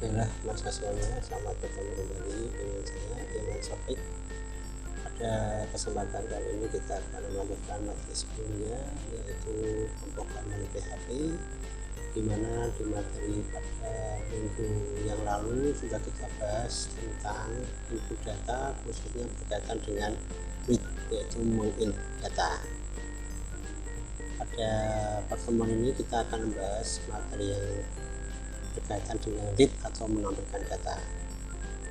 Baiklah Mas semuanya, selamat bertemu kembali dengan saya Iman Sofik. Pada kesempatan kali ini kita akan melanjutkan materi sebelumnya, yaitu pemrograman PHP, di mana di materi pada minggu yang lalu sudah kita bahas tentang input data, khususnya berkaitan dengan read, yaitu menginput data. Pada pertemuan ini kita akan membahas materi yang berkaitan dengan read atau menampilkan data.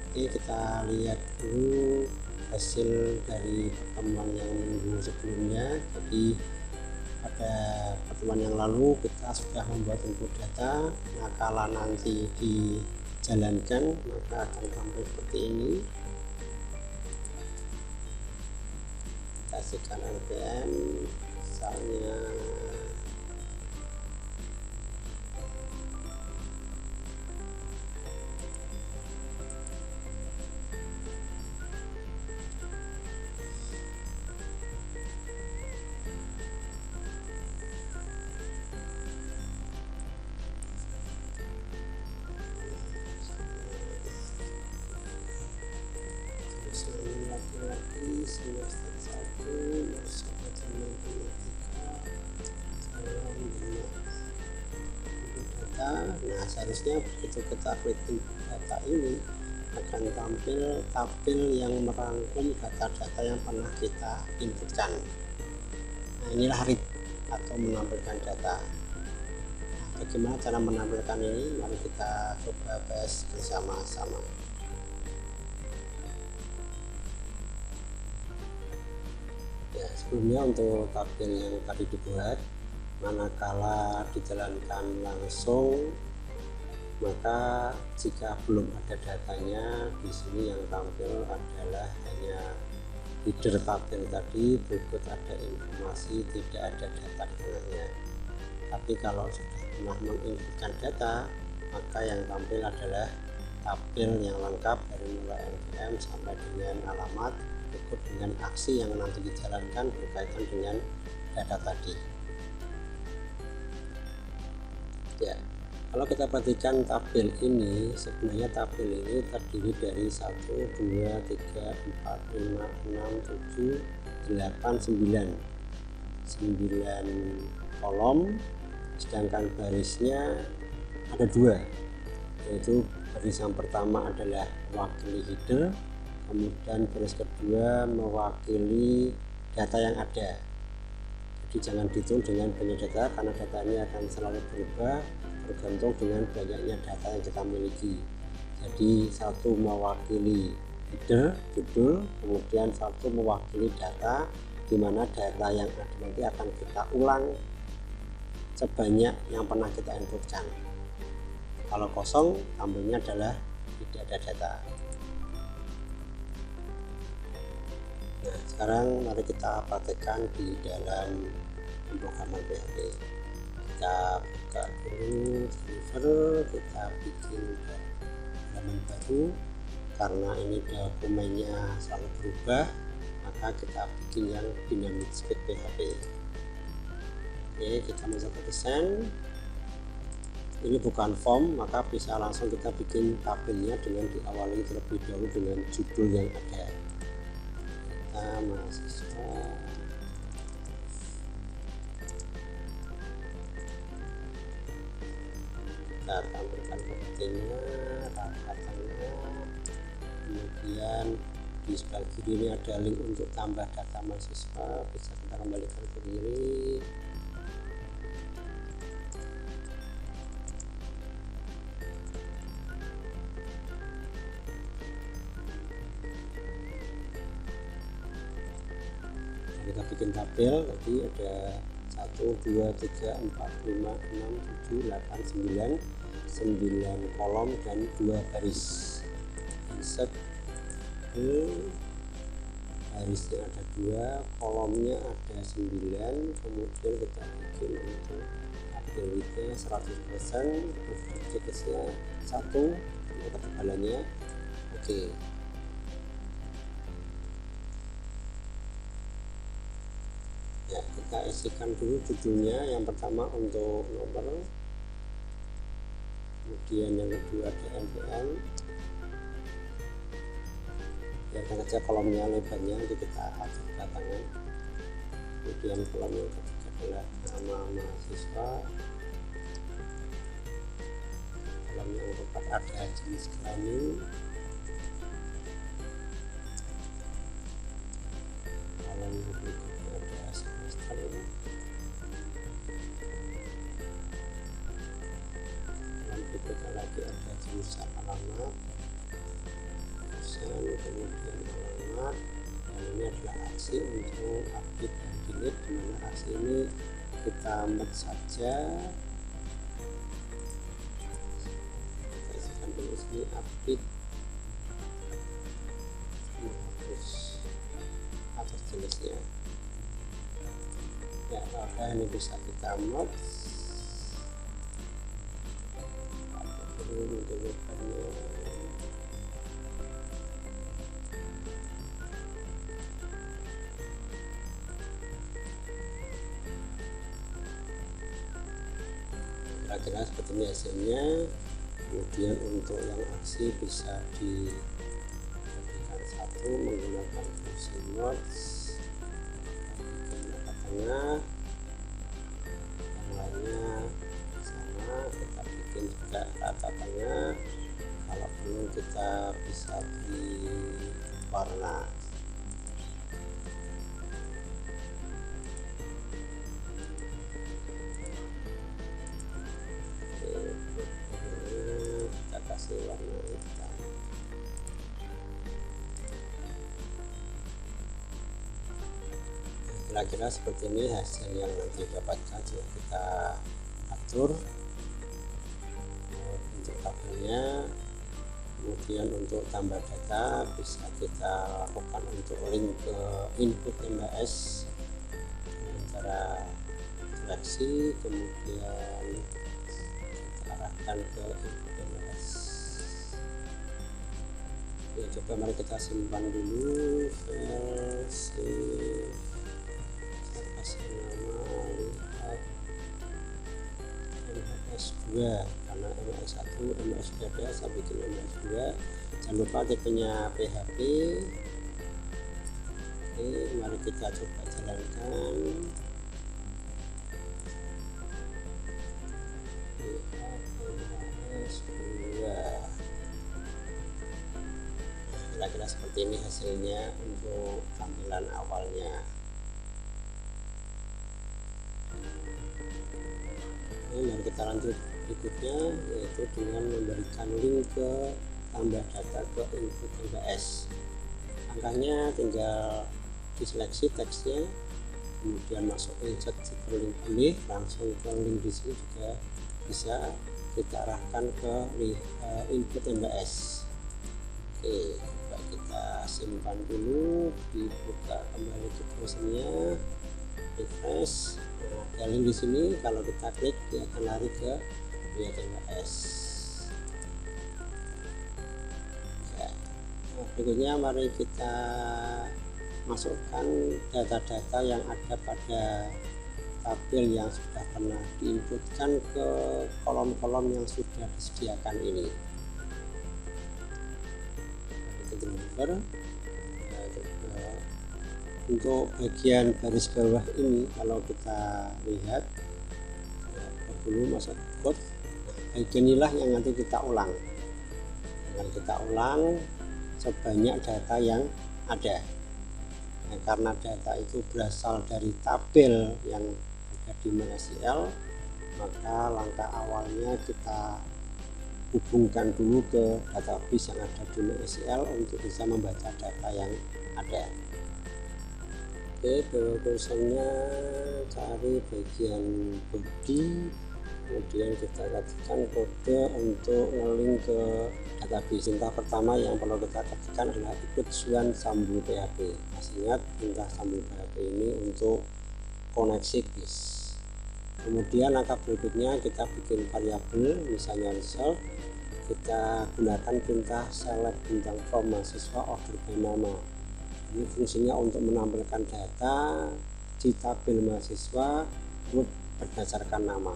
Oke, kita lihat dulu hasil dari pertemuan yang minggu sebelumnya. Jadi pada pertemuan yang lalu kita sudah membuat input data, nah kalau nanti dijalankan maka akan tampil seperti ini. Kita kasihkan RPM misalnya laki-laki semester 1 masuk matematika data. Nah, seharusnya begitu kita klik input data ini akan tampil tabel yang merangkum data-data yang pernah kita inputkan. Nah, inilah read atau menampilkan data. Nah, bagaimana cara menampilkan ini? Mari kita coba bahas bersama-sama. Ya, sebelumnya untuk tabel yang tadi dibuat, manakala dijalankan langsung, maka jika belum ada datanya, di sini yang tampil adalah hanya header tabel tadi, berikut ada informasi, tidak ada data di tengahnya. Tapi kalau sudah pernah menginputkan data, maka yang tampil adalah tabel yang lengkap dari mulai NPM sampai dengan alamat, berikut dengan aksi yang nanti dijalankan berkaitan dengan data tadi. Ya, kalau kita perhatikan tabel ini, sebenarnya tabel ini terdiri dari 1, 2, 3, 4, 5, 6, 7, 8, 9 kolom, sedangkan barisnya ada 2, yaitu baris yang pertama adalah mewakili header, kemudian baris kedua mewakili data yang ada. Jadi jangan dihitung dengan banyak data, karena data ini akan selalu berubah bergantung dengan banyaknya data yang kita miliki. Jadi satu mewakili header, judul, kemudian satu mewakili data, di mana data yang ada nanti akan kita ulang sebanyak yang pernah kita inputkan. Kalau kosong, tampilnya adalah tidak ada data. Nah, sekarang mari kita praktekkan di dalam pemrograman PHP. Kita buka dulu server, kita bikin halaman baru. Karena ini dokumennya selalu berubah, maka kita bikin yang dynamic speed PHP. Oke, kita masuk ke desain. Ini bukan form, maka bisa langsung kita bikin tabelnya dengan diawali terlebih dahulu dengan judul yang ada. Kita mahasiswa, kita tampilkan pentingnya, rata-ratanya, kemudian di sebelah kiri ini ada link untuk tambah data mahasiswa, bisa kita kembalikan ke kiri. Kita bikin tabel, tadi ada 1, 2, 3, 4, 5, 6, 7, 8, 9 kolom dan 2 baris. Insert, barisnya ada 2, kolomnya ada 9, kemudian kita bikin untuk tabelnya 100%, cekesnya 1, ketebalannya. Oke. Ya, kita isikan dulu judulnya. Yang pertama untuk nomor, kemudian yang kedua DNPN, biarkan saja kolomnya lebarnya itu kita atur belakangan. Kemudian kolom yang ketiga adalah nama mahasiswa, kolom yang keempat ada jenis kelamin, kolom yang berikutnya ada semester, kolom berikutnya lagi ada jurusan alamat, kemudian alamat, dan ini adalah aksi untuk update dan delete, dimana aksi ini kita merge saja, kita isikan dulu sini update, atas jenisnya ya. Maka ini bisa kita merge untuk lebarnya. Kira-kira seperti ini hasilnya. Kemudian untuk yang aksi bisa dijadikan satu menggunakan fungsi merge, ke tengah, yang lainnya sama kita bikin juga rata tengah. Kalau perlu kita bisa beri warna. Warna hitam. Kira-kira seperti ini hasil yang nanti dapatkan. Coba kita atur untuk tabelnya. Kemudian untuk tambah data bisa kita lakukan untuk link ke input MBS dengan cara seleksi, kemudian kita arahkan ke input MBS. Ya, coba mari kita simpan dulu versi, saya kasih nama lihat MS2 karena MS1 MS2 ada, saya bikin MS2. Jangan lupa tipenya PHP. Oke, mari kita coba jalankan. MS2 kira-kira seperti ini hasilnya untuk tampilan awalnya. Oke, mari kita lanjut berikutnya, yaitu dengan memberikan link ke tambah data ke input MBS. Langkahnya tinggal diseleksi teksnya, kemudian masuk insert link pilih, langsung ke link di sini juga bisa kita arahkan ke input MBS. Oke, coba kita simpan dulu, dibuka kembali ke browsernya, refresh. Nah, ada link di sini, kalau kita klik dia akan lari ke lihat MBS. Ya. Nah, berikutnya mari kita masukkan data-data yang ada pada tabel yang sudah pernah diinputkan ke kolom-kolom yang sudah disediakan ini. Untuk bagian garis bawah ini kalau kita lihat dulu masuk code, bagian inilah yang nanti kita ulang. Sebanyak data yang ada. Nah, karena data itu berasal dari tabel yang ada di MySQL, maka langkah awalnya kita hubungkan dulu ke database yang ada di MySQL untuk bisa membaca data yang ada. Oke, kursornya cari bagian body, kemudian kita ketikkan kode untuk nge-link ke database. Perintah pertama yang perlu kita ketikkan adalah ikut Swan sambung PHP. Masih ingat perintah sambung PHP ini untuk koneksi disk. Kemudian langkah berikutnya kita bikin variabel, misalnya result. Kita gunakan perintah select bintang from mahasiswa order by nama. Ini fungsinya untuk menampilkan data di tabel mahasiswa berdasarkan nama.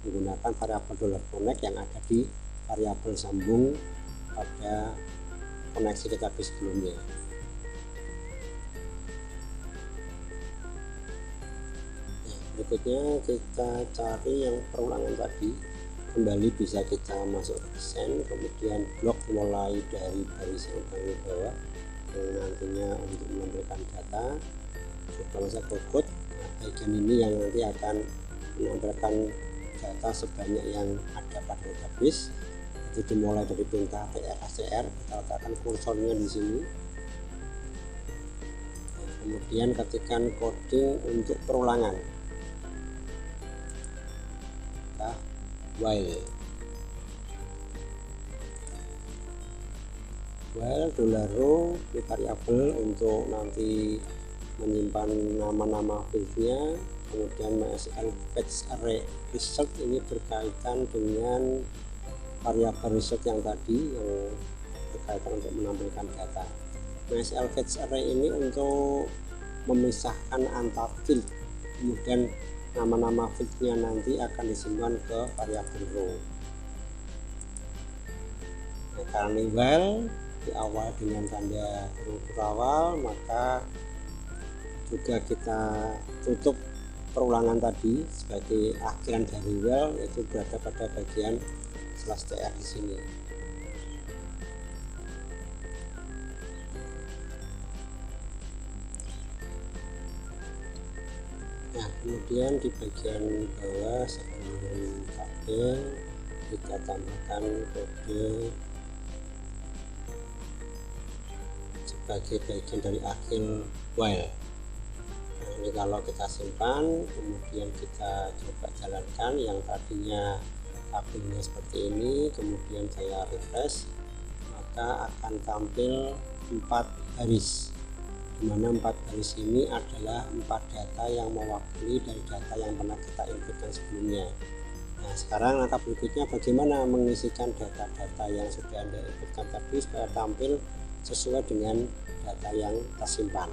menggunakan variabel dollar connect yang ada di variabel sambung pada koneksi database sebelumnya. Berikutnya kita cari yang perulangan tadi. Kembali bisa kita masuk ke desain, kemudian blok mulai dari baris yang paling bawah yang nantinya untuk menampilkan data. Coba masuk ke code. Nah, bagian ini yang nanti akan menampilkan data sebanyak yang ada pada database. Itu dimulai dari perintah tr-acr, kita letakkan kursornya di sini. Nah, kemudian ketikkan coding untuk perulangan. While $row di variabel untuk nanti menyimpan nama-nama fieldnya. Kemudian MySQL fetch array result ini berkaitan dengan variabel result yang tadi yang berkaitan untuk menampilkan data. MySQL fetch array ini untuk memisahkan antar field, kemudian nama-nama fieldnya nanti akan disimpan ke variabel row. Nah, karena while diawali dengan tanda huruf awal, maka juga kita tutup perulangan tadi sebagai akhiran dari while, yaitu berada pada bagian /tr di sini. Nah, kemudian di bagian bawah sebelum tabel kita tambahkan kode sebagai bagian dari akhir while. Nah, ini kalau kita simpan, kemudian kita coba jalankan yang tadinya tabelnya seperti ini, kemudian saya refresh, maka akan tampil 4 baris, dimana 4 baris ini adalah 4 data yang mewakili dari data yang pernah kita inputkan sebelumnya. Nah, sekarang langkah berikutnya bagaimana mengisikan data-data yang sudah Anda inputkan tadi supaya tampil sesuai dengan data yang tersimpan.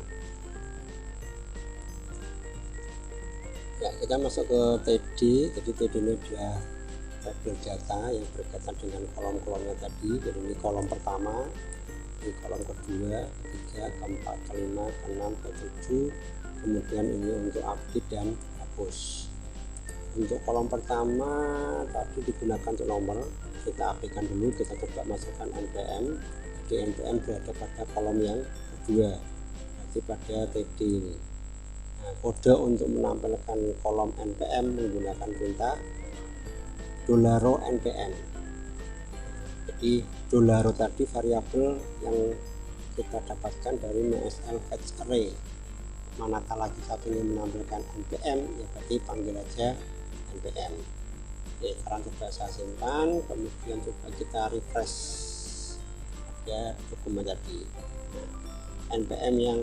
Ya, kita masuk ke TD. Jadi TD ini adalah tabel data yang berkaitan dengan kolom-kolomnya tadi. Jadi ini kolom pertama, ini kolom kedua, ketiga, keempat, kelima, keenam, ketujuh. Kemudian ini untuk update dan hapus. Untuk kolom pertama tadi digunakan untuk nomor, kita aplikkan dulu, kita coba masukkan npm. Di npm berada pada kolom yang kedua, berarti pada TD ini. Nah, kode untuk menampilkan kolom npm menggunakan perintah $row npm. Jadi $row tadi variabel yang kita dapatkan dari MySQL fetch array. Manakala kita ingin menampilkan npm, ya berarti panggil aja npm. Oke, sekarang coba saya simpan, kemudian coba kita refresh ya dokumen tadi. Nah, npm yang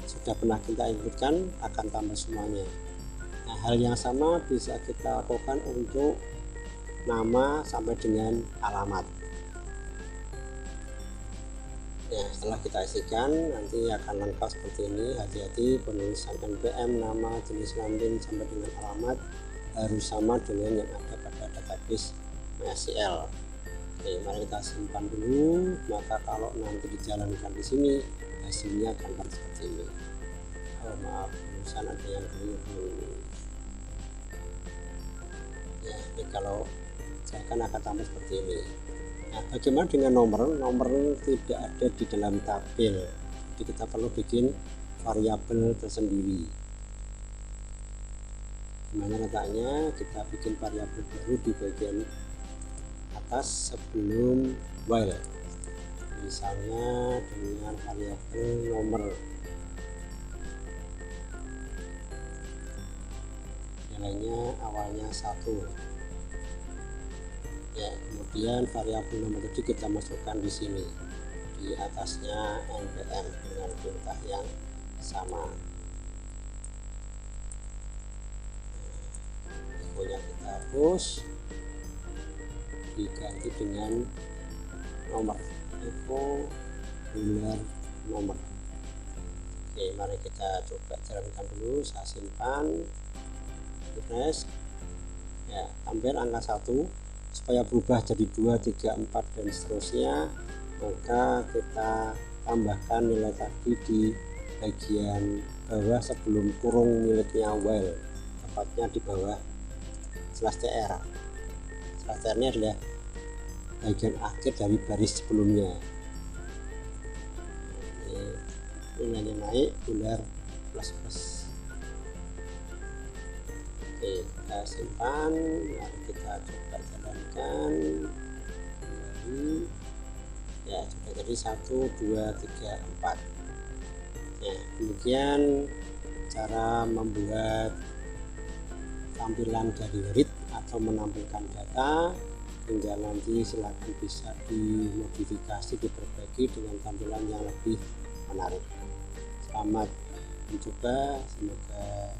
sudah pernah kita inputkan akan tambah semuanya. Nah, hal yang sama bisa kita lakukan untuk nama sampai dengan alamat. Ya, setelah kita isikan nanti akan lengkap seperti ini. Hati-hati, penulisan npm, nama, jenis kelamin sampai dengan alamat harus sama dengan yang ada pada database MySQL. Oke, mari kita simpan dulu. Maka kalau nanti dijalankan di sini, hasilnya akan seperti ini. Oh, maaf, tulisan ada yang keliru. Ya, ini kalau akan tampil seperti ini. Nah, bagaimana dengan nomor? Nomor tidak ada di dalam tabel, jadi kita perlu bikin variabel tersendiri. Gimana letaknya? Kita bikin variabel baru di bagian atas sebelum while, misalnya dengan variabel nomor. Nilainya awalnya 1. Ya, kemudian variabel nomor tadi kita masukkan di sini, di atasnya npm dengan perintah yang sama. Infonya kita hapus, diganti dengan nomor, info $nomor. Oke, mari kita coba jalankan dulu. Saya simpan, refresh. ya, tampil angka 1. Supaya berubah jadi 2, 3, 4 dan seterusnya, maka kita tambahkan nilai tadi di bagian bawah sebelum kurung miliknya while, tepatnya di bawah /tr. /tr ini adalah bagian akhir dari baris sebelumnya. Nilainya naik, dolar plus. Oke, kita simpan, mari kita coba jalankan kembali. Ya, sudah jadi 1, 2, 3, 4. Nah, demikian cara membuat tampilan dari read atau menampilkan data. Tinggal nanti silakan bisa dimodifikasi, diperbaiki dengan tampilan yang lebih menarik. Selamat mencoba, semoga